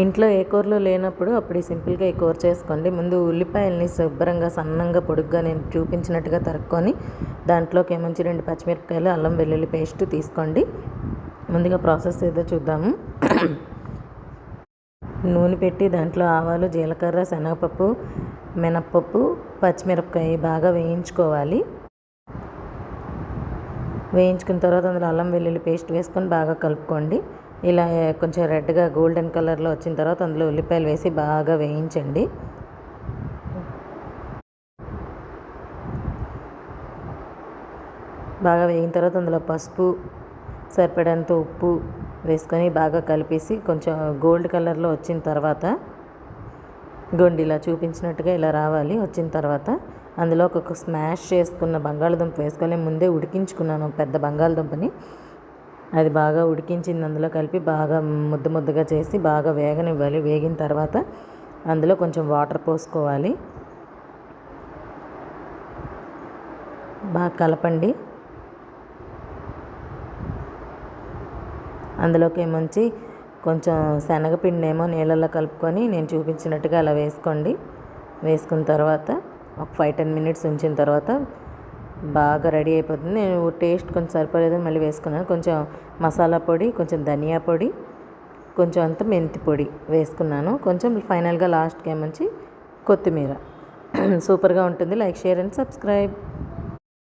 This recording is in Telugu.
ఇంట్లో ఏ కూరలు లేనప్పుడు అప్పుడు సింపుల్గా ఈ కూర చేసుకోండి. ముందు ఉల్లిపాయల్ని శుభ్రంగా సన్నంగా పొడుగ్గా నేను చూపించినట్టుగా తరుక్కొని దాంట్లోకి ఏమంచి 2 పచ్చిమిరపకాయలు, అల్లం వెల్లుల్లి పేస్ట్ తీసుకోండి. ముందుగా ప్రాసెస్ ఏదో చూద్దాము. నూనె పెట్టి దాంట్లో ఆవాలు, జీలకర్ర, శనగపప్పు, మినప్పప్పు, పచ్చిమిరపకాయ బాగా వేయించుకోవాలి. వేయించుకున్న తర్వాత అందులో అల్లం వెల్లుల్లి పేస్ట్ వేసుకొని బాగా కలుపుకోండి. ఇలా కొంచెం రెడ్గా గోల్డెన్ కలర్లో వచ్చిన తర్వాత అందులో ఉల్లిపాయలు వేసి బాగా వేయించండి. బాగా వేగిన తర్వాత అందులో పసుపు, సరిపడంత ఉప్పు వేసుకొని బాగా కలిపేసి కొంచెం గోల్డ్ కలర్లో వచ్చిన తర్వాత ఇలా చూపించినట్టుగా ఇలా రావాలి. వచ్చిన తర్వాత అందులో ఒక స్మాష్ చేసుకున్న బంగాళదుంప వేసుకొని ముందే ఉడికించుకున్నాను పెద్ద బంగాళదుంపని. అది బాగా ఉడికించింది అందులో కలిపి బాగా ముద్దగా చేసి బాగా వేగనివ్వాలి. వేగిన తర్వాత అందులో కొంచెం వాటర్ పోసుకోవాలి. బాగా కలపండి. అందులోకి ఏమొంచి కొంచెం శనగపిండి ఏమో నీళ్ళల్లో కలుపుకొని నేను చూపించినట్టుగా అలా వేసుకోండి. వేసుకున్న తర్వాత ఒక 5-10 మినిట్స్ ఉంచిన తర్వాత బాగా రెడీ అయిపోతుంది. నేను టేస్ట్ కొంచెం సరిపోలేదని మళ్ళీ వేసుకున్నాను. కొంచెం మసాలా పొడి, కొంచెం ధనియా పొడి, కొంచెం అంత మెంతి పొడి వేసుకున్నాను. కొంచెం ఫైనల్గా లాస్ట్కి ఏమొంచి కొత్తిమీర. సూపర్గా ఉంటుంది. Like, share and subscribe.